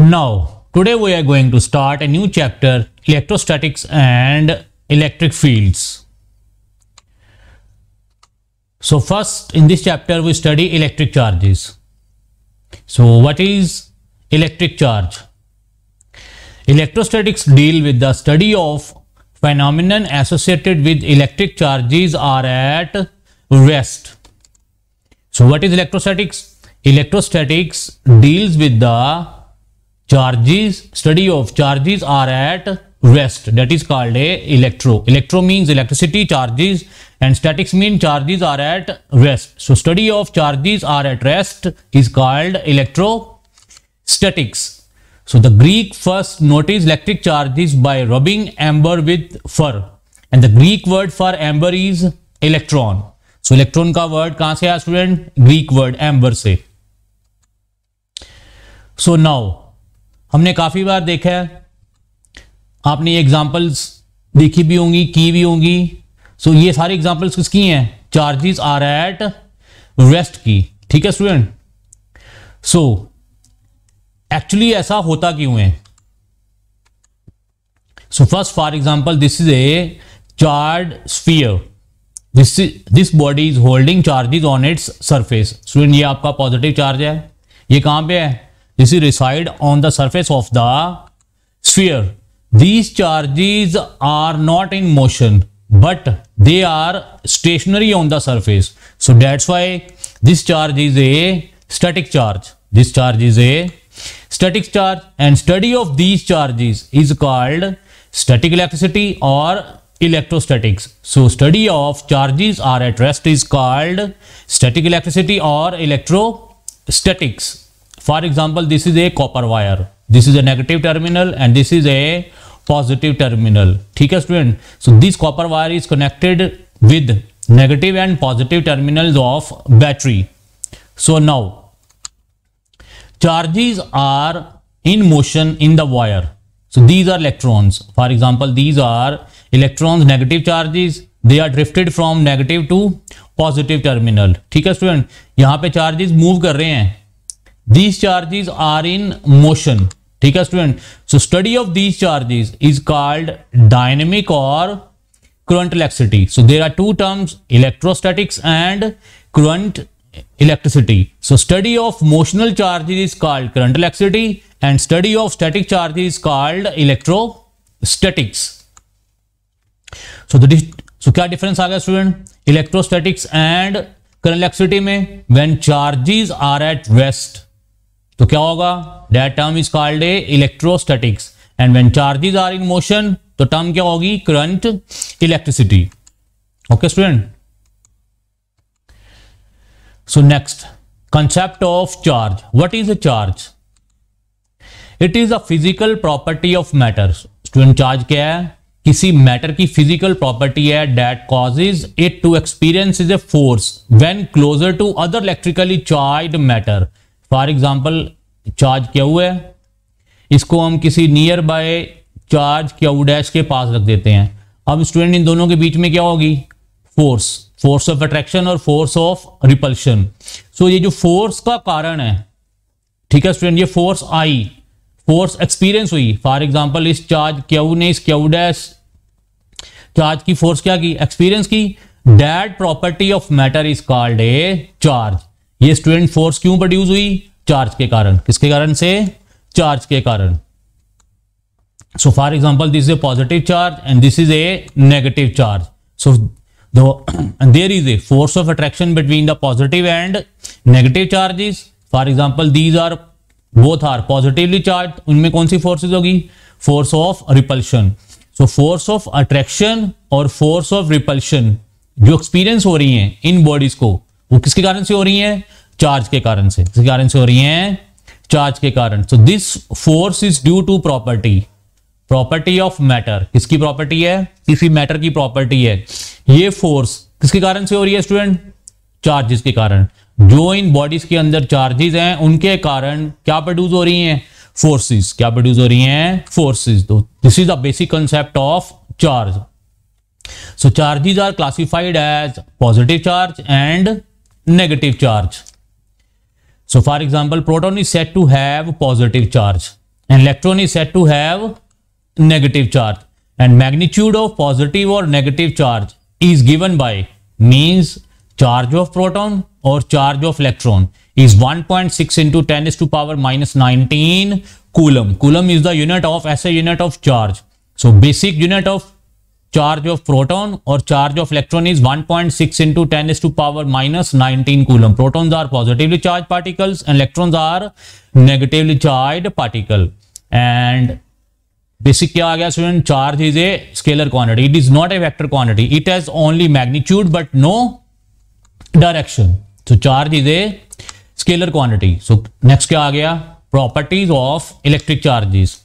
Now, today we are going to start a new chapter, electrostatics and electric fields. So first in this chapter we study electric charges. So what is electric charge? Electrostatics deal with the study of phenomenon associated with electric charges are at rest. So what is electrostatics? Electrostatics deals with the charges, study of charges are at rest. That is called a electro. Electro means electricity, charges, and statics mean charges are at rest. So study of charges are at rest is called electrostatics. So the Greek first noticed electric charges by rubbing amber with fur, and the Greek word for amber is electron. So electron का word कहाँ से आया student? Greek word amber से. So now हमने काफी बार देखा है, आपने ये एग्जांपल्स देखी भी होंगी, की भी होंगी. सो ये सारी एग्जांपल्स किसकी हैं? चार्जेस आर एट रेस्ट की. ठीक है स्टूडेंट. सो एक्चुअली ऐसा होता क्यों है? So first for example this is A charge sphere. This body is holding charges on its surface. Student ये आपका पॉजिटिव चार्ज है. ये कहां पे है? This is reside on the surface of the sphere. These charges are not in motion, but they are stationary on the surface. So that's why this charge is a static charge. This charge is a static charge, and study of these charges is called static electricity or electrostatics. So study of charges are at rest is called static electricity or electrostatics. For example, this is a copper wire. This is a negative terminal and this is a positive terminal. ठीक है स्टूडेंट. So this copper wire is connected with negative and positive terminals of battery. So now charges are in motion in the wire. So these are electrons. For example, these are electrons, negative charges. They are drifted from negative to positive terminal. ठीक है student. यहाँ पे charges move कर रहे हैं. These charges are in motion. ठीक है स्टूडेंट. So study of these charges is called dynamic or current electricity. So there are two terms, electrostatics and current electricity. So study of motional charges is called current electricity and study of static charges is called electrostatics. So क्या difference आ गया student? Electrostatics and current electricity में when charges are at rest तो क्या होगा? That term is called a electrostatics, and when charges are in motion तो term क्या होगी? Current electricity. Okay student. So next concept of charge. What is a charge? It is a physical property of matter. Student charge क्या है? किसी matter की physical property है that causes it to experience is a force when closer to other electrically charged matter. For example charge Q है, इसको हम किसी nearby charge Q dash के पास रख देते हैं. अब स्टूडेंट इन दोनों के बीच में क्या होगी? फोर्स. फोर्स ऑफ अट्रैक्शन और फोर्स ऑफ रिपल्शन. सो ये जो फोर्स का कारण है, ठीक है स्टूडेंट, ये फोर्स आई, फोर्स एक्सपीरियंस हुई. फॉर एग्जाम्पल इस चार्ज क्यू ने इस क्यू डैश चार्ज की फोर्स क्या की? एक्सपीरियंस की. That property of matter is called a charge. ये स्टूडेंट फोर्स क्यों प्रोड्यूस हुई? चार्ज के कारण. किसके कारण से? चार्ज के कारण. So for example this is a positive charge and this is a negative charge. So there is a force of attraction between the positive and negative charges. For example these are both are positively charge. उनमें कौन सी forces होगी? Force of repulsion. So force of attraction और force of repulsion जो experience हो रही हैं in bodies को, वो किसके कारण से हो रही हैं? चार्ज के कारण से. किसके कारण से हो रही हैं? चार्ज के कारण. So this force is due to property of matter. किसकी प्रॉपर्टी है? किसी मैटर की प्रॉपर्टी है. ये फोर्स किसके कारण से हो रही है स्टूडेंट? चार्जेस के कारण. जो इन बॉडीज के अंदर चार्जेस हैं उनके कारण क्या प्रोड्यूस हो रही हैं? फोर्सेस. क्या प्रोड्यूस हो रही हैं? फोर्सेस. तो this is the basic concept of charge. So charges are classified as positive charge and negative charge. So for example, proton is said to have positive charge and electron is said to have negative charge. And magnitude of positive or negative charge is given by, means charge of proton or charge of electron is 1.6 into 10 is to power minus 19 coulomb. Coulomb is the unit of SI unit of charge. So basic unit of charge of proton or charge of electron is 1.6 into 10 is to power minus 19 coulomb. Protons are positively charged particles and electrons are negatively charged particle. And basic क्या आ गया student? Charge is a scalar quantity. It is not a vector quantity. It has only magnitude but no direction. So charge is a scalar quantity. So next क्या आ गया? Properties of electric charges.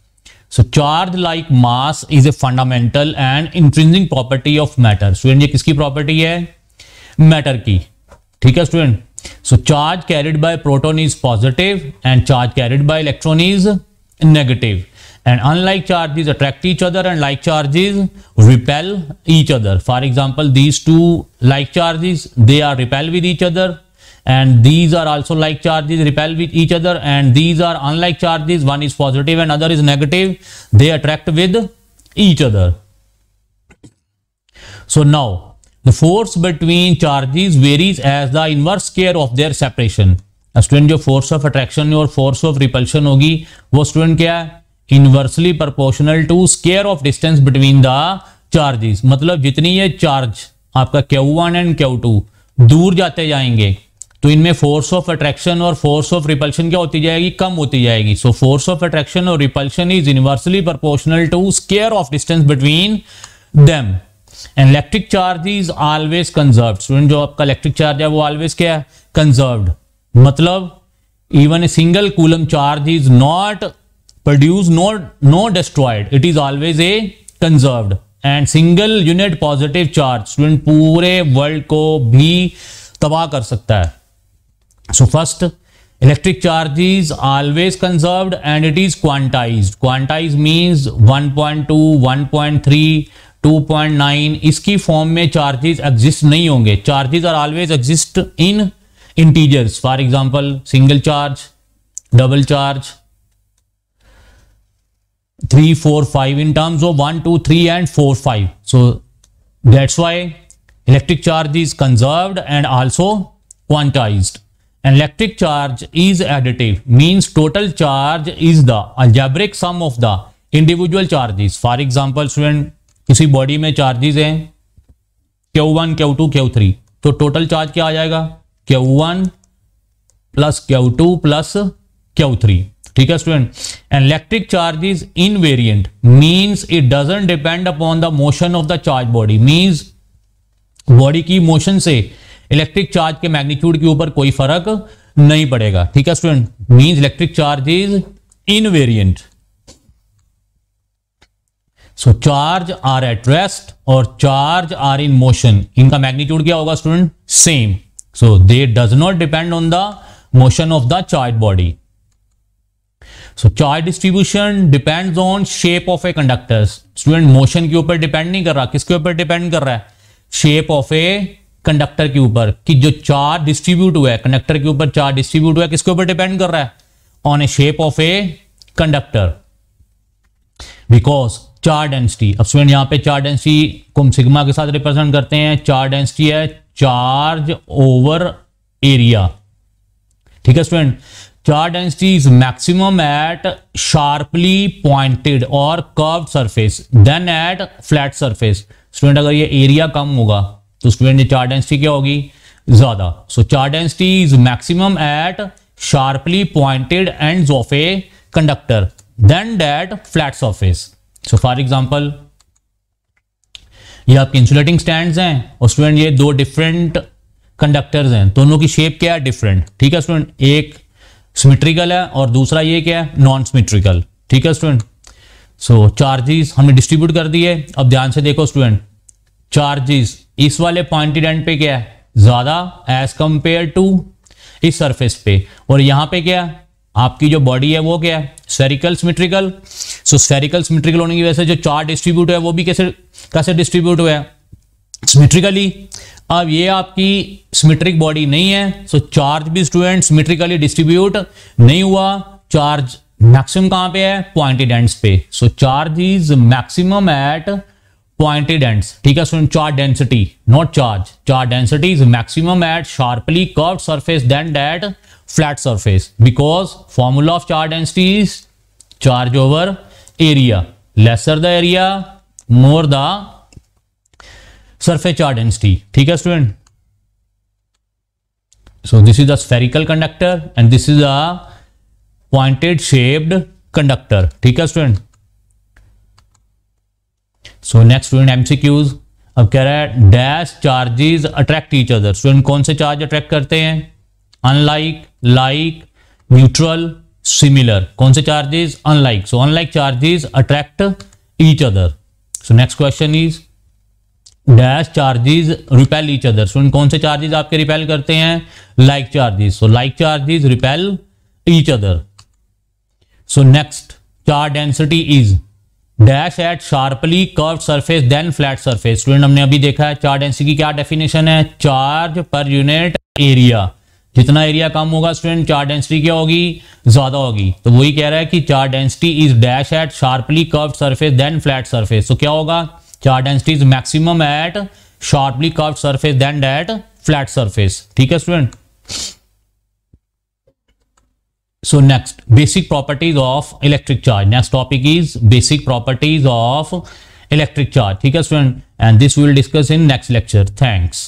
So charge like mass is a fundamental and intrinsic property of matter. Student ये किसकी property है? Matter की. ठीक है student. So charge carried by proton is positive and charge carried bye electron is negative, and unlike charges attract each other and like charges repel each other. For example, these two like charges, they are repel with each other, and these are also like charges repel with each other, and these are unlike charges, one is positive and other is negative, they attract with each other. So now the force between charges varies as the inverse square of their separation. Student जो force of attraction और force of repulsion होगी वो student क्या है? Inversely proportional to square of distance between the charges. मतलब जितनी ये charge आपका Q1 एंड Q2 दूर जाते जाएंगे तो इनमें फोर्स ऑफ अट्रैक्शन और फोर्स ऑफ रिपल्शन क्या होती जाएगी? कम होती जाएगी. सो फोर्स ऑफ अट्रैक्शन और repulsion is inversely proportional to square of distance between them. And electric charge is always conserved. Student जो आपका इलेक्ट्रिक चार्ज है वो ऑलवेज क्या है? कंजर्व्ड. मतलब even a single coulomb charge is not produced nor destroyed, it is always a conserved. And single unit positive charge student पूरे world को भी तबाह कर सकता है. So first, electric charge is always conserved and it is quantized. Quantized means 1.2, 1.3, 2.9. इसकी form में charges exist नहीं होंगे. Charges are always exist in integers. For example, single charge, double charge, 3, 4, 5 in terms of 1, 2, 3 and 4, 5. So that's why electric charge is conserved and also quantized. And electric charge is additive, means total charge is the algebraic sum of the individual charges. For example, student किसी body में charges हैं Q1, Q2, Q3, तो total charge क्या आ जाएगा? Q1 plus Q2 plus Q3. ठीक है student. And electric charge is invariant, means it doesn't depend upon the motion of the charge body. Means body की motion से electric charge के magnitude के ऊपर कोई फर्क नहीं पड़ेगा. ठीक है student. Means electric charge is invariant. So charge are at rest और चार्ज आर इन मोशन. इनका मैग्नीट्यूड क्या होगा student? Same. So they does not depend on the motion of the charged body. So charge distribution depends on shape of a conductor. Student motion के ऊपर depend नहीं कर रहा. किसके ऊपर डिपेंड कर रहा है? शेप ऑफ ए कंडक्टर के ऊपर. कि जो चार्ज डिस्ट्रीब्यूट हुआ है कंडक्टर के ऊपर, चार्ज डिस्ट्रीब्यूट हुआ है किसके ऊपर डिपेंड कर रहा है? On A shape of a conductor. Because charge density. अब स्टूडेंट यहाँ पे चार्ज डेंसिटी को हम सिग्मा के साथ रिप्रेजेंट करते हैं. चार्ज डेंसिटी है चार्ज ओवर एरिया. ठीक है student. Charge density is maximum at sharply pointed और curved surface then at flat surface. Student अगर ये एरिया कम होगा तो स्टूडेंट ये चार्ज डेंसिटी क्या होगी? ज्यादा. So charge density is maximum at sharply pointed ends of a conductor then at flat surface. So for example ये आपके इंसुलेटिंग स्टैंड्स हैं और स्टूडेंट ये दो डिफरेंट कंडक्टर्स हैं. दोनों की शेप क्या है? डिफरेंट. ठीक है स्टूडेंट. एक सिमेट्रिकल है और दूसरा ये क्या है? Non symmetrical. ठीक है स्टूडेंट. सो चार्जेस हमने डिस्ट्रीब्यूट कर दिए. अब ध्यान से देखो स्टूडेंट. चार्जेस इस वाले पॉइंटेड एंड पे क्या है? ज्यादा एज कंपेयर टू इस सरफेस पे. और यहां पे क्या है? आपकी जो बॉडी है वो क्या है? Spherical symmetrical. So spherical symmetrical होने की वजह से जो चार्ज डिस्ट्रीब्यूट है वो भी कैसे डिस्ट्रीब्यूट हुआ है? सिमेट्रिकली. अब ये आपकी सिमेट्रिक बॉडी नहीं है, सो चार्ज भी स्टूडेंट सिमेट्रिकली डिस्ट्रीब्यूट नहीं हुआ. चार्ज मैक्सिमम कहां पे है? पॉइंटेड एंड्स पे। So charge is maximum at pointed ends. ठीक है student, charge density not charge, charge density is maximum at sharply curved surface then at flat surface, because formula of charge density is charge over area, lesser the area more the surface charge density। ठीक है स्टूडेंट, so this is a spherical conductor and this is a pointed shaped conductor। ठीक है स्टूडेंट, so next student MCQs। अब कह रहा है dash charges attract each other. Student कौन से चार्ज अट्रैक्ट करते हैं? Unlike, like, neutral, similar. कौन से charges? Unlike. So unlike charges attract each other. So next question is dash charges repel each other. Student कौन से चार्जेस आपके repel करते हैं? Like charges. So like charges repel each other. So next charge density is dash at sharply curved surface than flat surface. Student हमने अभी देखा है charge density की क्या डेफिनेशन है? Charge per unit area. जितना एरिया कम होगा स्टूडेंट चार्ज डेंसिटी क्या होगी? ज्यादा होगी। तो वही कह रहा है कि charge density is dash at sharply curved surface than flat surface. तो क्या होगा? Charge density is maximum at sharply curved surface then at flat surface. ठीक है student, so next basic properties of electric charge. Next topic is basic properties of electric charge. ठीक है student, and this will discuss in next lecture. Thanks.